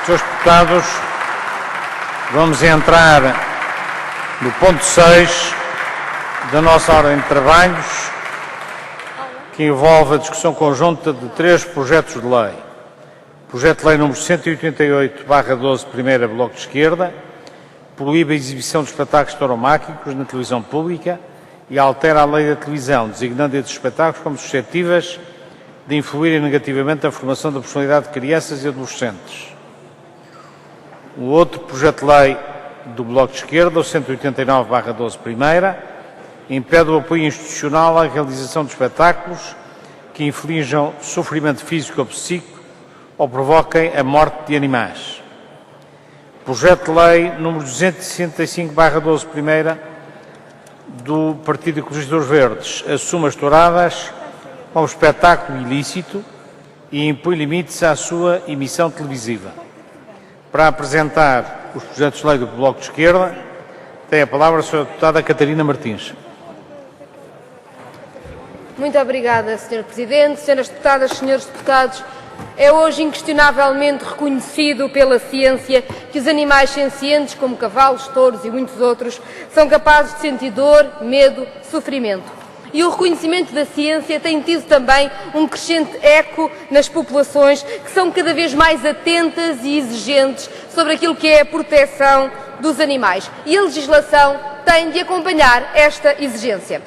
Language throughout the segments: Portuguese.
Senhores deputados, vamos entrar no ponto 6 da nossa ordem de trabalhos, que envolve a discussão conjunta de 3 projetos de lei. Projeto de lei número 188/12, primeira, Bloco de Esquerda, proíbe a exibição de espetáculos tauromáquicos na televisão pública e altera a lei da televisão, designando estes espetáculos como suscetíveis de influírem negativamente na formação da personalidade de crianças e adolescentes. O outro projeto de lei do Bloco de Esquerda, o 189/12, primeira, impede o apoio institucional à realização de espetáculos que inflijam sofrimento físico ou psíquico ou provoquem a morte de animais. Projeto de lei número 265/12, primeira, do Partido Ecologista dos Verdes, assume as touradas como espetáculo ilícito e impõe limites à sua emissão televisiva. Para apresentar os projetos de lei do Bloco de Esquerda, tem a palavra a Sra. Deputada Catarina Martins. Muito obrigada, Sr. Presidente. Senhoras deputadas, senhores deputados, é hoje inquestionavelmente reconhecido pela ciência que os animais sencientes, como cavalos, touros e muitos outros, são capazes de sentir dor, medo, sofrimento. E o reconhecimento da ciência tem tido também um crescente eco nas populações, que são cada vez mais atentas e exigentes sobre aquilo que é a proteção dos animais. E a legislação tem de acompanhar esta exigência.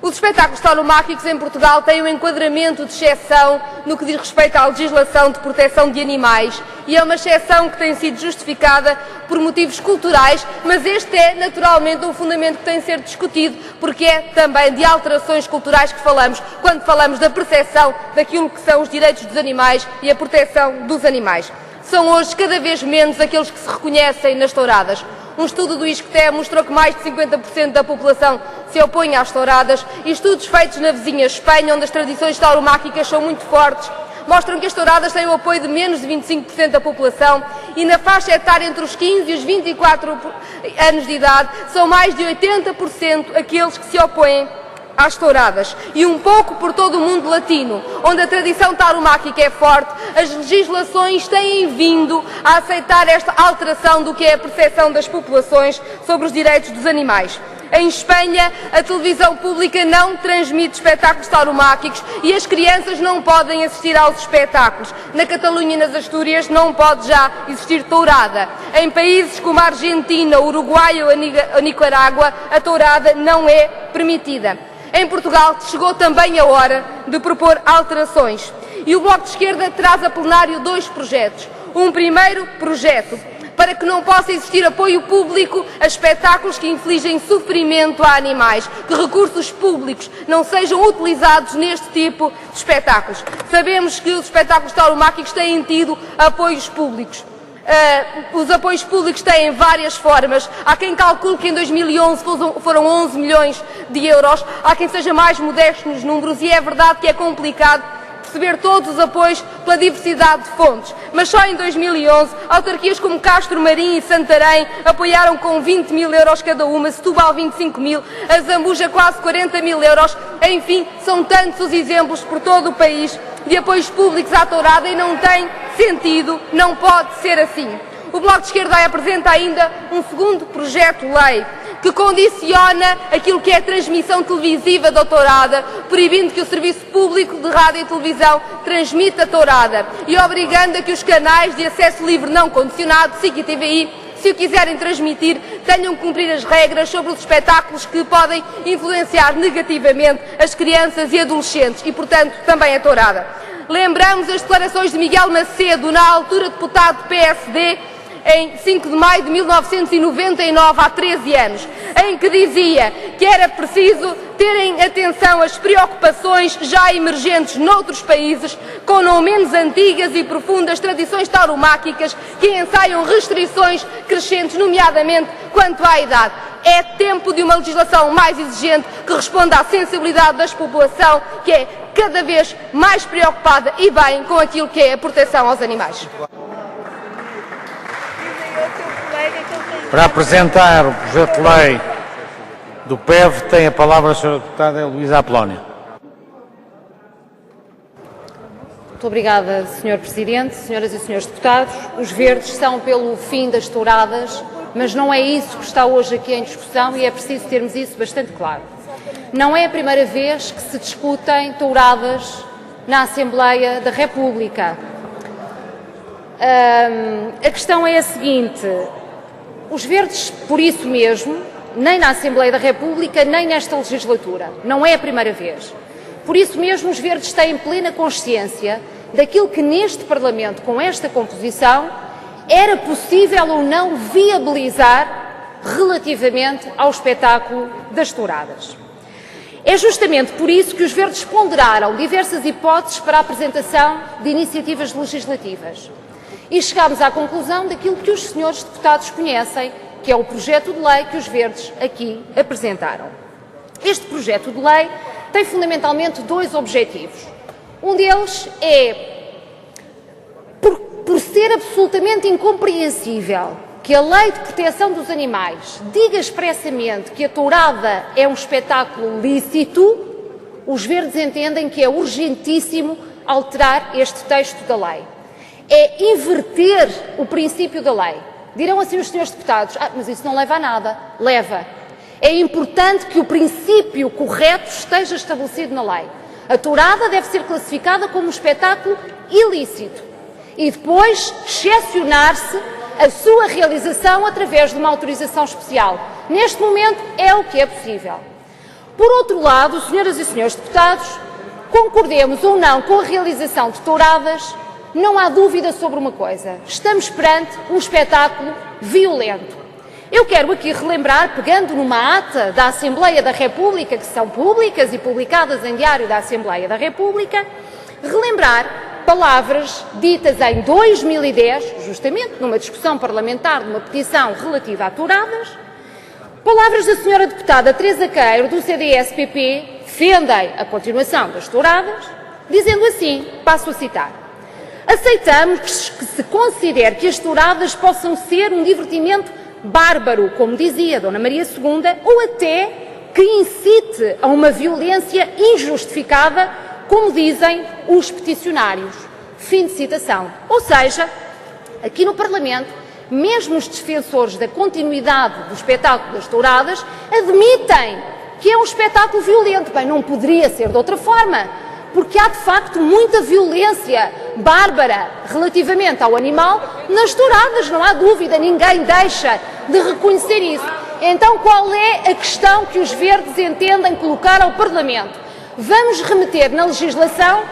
Os espetáculos tauromáquicos em Portugal têm um enquadramento de exceção no que diz respeito à legislação de proteção de animais, e é uma exceção que tem sido justificada por motivos culturais, mas este é naturalmente um fundamento que tem de ser discutido, porque é também de alterações culturais que falamos quando falamos da percepção daquilo que são os direitos dos animais e a proteção dos animais. São hoje cada vez menos aqueles que se reconhecem nas touradas. Um estudo do ISCTE mostrou que mais de 50% da população se opõe às touradas, e estudos feitos na vizinha Espanha, onde as tradições tauromáquicas são muito fortes, mostram que as touradas têm o apoio de menos de 25% da população, e na faixa etária entre os 15 e os 24 anos de idade são mais de 80% aqueles que se opõem às touradas. E um pouco por todo o mundo latino, onde a tradição tauromáquica é forte, as legislações têm vindo a aceitar esta alteração do que é a percepção das populações sobre os direitos dos animais. Em Espanha, a televisão pública não transmite espetáculos tauromáquicos e as crianças não podem assistir aos espetáculos. Na Catalunha e nas Astúrias não pode já existir tourada. Em países como a Argentina, o Uruguai ou a Nicarágua, a tourada não é permitida. Em Portugal chegou também a hora de propor alterações. E o Bloco de Esquerda traz a plenário 2 projetos. Um primeiro projeto para que não possa existir apoio público a espetáculos que infligem sofrimento a animais, que recursos públicos não sejam utilizados neste tipo de espetáculos. Sabemos que os espetáculos tauromáquicos têm tido apoios públicos. Os apoios públicos têm várias formas. Há quem calcule que em 2011 foram 11 milhões de euros. Há quem seja mais modesto nos números, e é verdade que é complicado perceber todos os apoios pela diversidade de fontes. Mas só em 2011, autarquias como Castro Marim e Santarém apoiaram com 20 mil euros cada uma, Setúbal 25 mil, a Zambuja quase 40 mil euros. Enfim, são tantos os exemplos por todo o país de apoios públicos à tourada, e não tem sentido, não pode ser assim. O Bloco de Esquerda apresenta ainda um segundo projeto de lei que condiciona aquilo que é a transmissão televisiva da tourada, proibindo que o Serviço Público de Rádio e Televisão transmita a tourada e obrigando a que os canais de acesso livre não condicionado, SIC e TVI, se o quiserem transmitir, tenham que cumprir as regras sobre os espetáculos que podem influenciar negativamente as crianças e adolescentes e, portanto, também a tourada. Lembramos as declarações de Miguel Macedo, na altura deputado do PSD, em 5 de maio de 1999, há 13 anos, em que dizia que era preciso terem atenção às preocupações já emergentes noutros países, com não menos antigas e profundas tradições tauromáquicas que ensaiam restrições crescentes, nomeadamente quanto à idade. É tempo de uma legislação mais exigente que responda à sensibilidade da população, que é cada vez mais preocupada e bem com aquilo que é a proteção aos animais. Para apresentar o projeto de lei do PEV, tem a palavra a Sra. Deputada Luísa Apolónia. Muito obrigada, Sr. Presidente, Senhoras e Senhores Deputados. Os verdes são pelo fim das touradas, mas não é isso que está hoje aqui em discussão e é preciso termos isso bastante claro. Não é a primeira vez que se discutem touradas na Assembleia da República. A questão é a seguinte: os verdes, por isso mesmo, nem na Assembleia da República, nem nesta legislatura, não é a primeira vez. Por isso mesmo, os verdes têm plena consciência daquilo que neste Parlamento, com esta composição, era possível ou não viabilizar relativamente ao espetáculo das touradas. É justamente por isso que os verdes ponderaram diversas hipóteses para a apresentação de iniciativas legislativas. E chegámos à conclusão daquilo que os senhores deputados conhecem, que é o projeto de lei que os verdes aqui apresentaram. Este projeto de lei tem fundamentalmente dois objetivos. Um deles é, por ser absolutamente incompreensível que a Lei de Proteção dos Animais diga expressamente que a tourada é um espetáculo lícito, os verdes entendem que é urgentíssimo alterar este texto da lei. É inverter o princípio da lei. Dirão assim os senhores deputados: mas isso não leva a nada. Leva. É importante que o princípio correto esteja estabelecido na lei. A tourada deve ser classificada como um espetáculo ilícito e depois excepcionar-se a sua realização através de uma autorização especial. Neste momento é o que é possível. Por outro lado, senhoras e senhores deputados, concordemos ou não com a realização de touradas, não há dúvida sobre uma coisa: estamos perante um espetáculo violento. Eu quero aqui relembrar, pegando numa ata da Assembleia da República, que são públicas e publicadas em Diário da Assembleia da República, relembrar palavras ditas em 2010, justamente numa discussão parlamentar de uma petição relativa a touradas, palavras da senhora deputada Teresa Queiro, do CDS-PP, defendem a continuação das touradas, dizendo assim, passo a citar: aceitamos que se considere que as touradas possam ser um divertimento bárbaro, como dizia Dona Maria II, ou até que incite a uma violência injustificada, como dizem os peticionários. Fim de citação. Ou seja, aqui no Parlamento, mesmo os defensores da continuidade do espetáculo das touradas admitem que é um espetáculo violento. Bem, não poderia ser de outra forma, porque há de facto muita violência bárbara relativamente ao animal nas touradas, não há dúvida, ninguém deixa de reconhecer isso. Então qual é a questão que os verdes entendem colocar ao Parlamento? Vamos remeter na legislação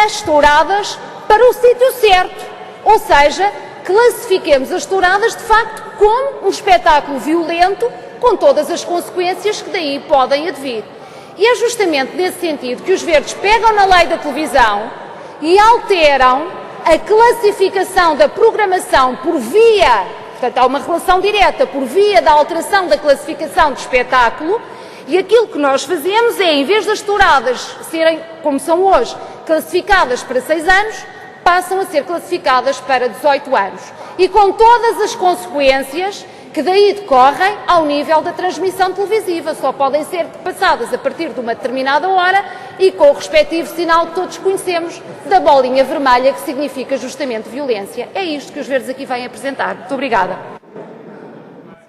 as touradas para o sítio certo, ou seja, classifiquemos as touradas de facto como um espetáculo violento, com todas as consequências que daí podem advir. E é justamente nesse sentido que os verdes pegam na lei da televisão e alteram a classificação da programação por via, portanto há uma relação direta, por via da alteração da classificação de espetáculo, e aquilo que nós fazemos é, em vez das touradas serem, como são hoje, classificadas para 6 anos, passam a ser classificadas para 18 anos. E com todas as consequências que daí decorrem ao nível da transmissão televisiva. Só podem ser passadas a partir de uma determinada hora e com o respectivo sinal que todos conhecemos da bolinha vermelha, que significa justamente violência. É isto que os verdes aqui vêm apresentar. Muito obrigada.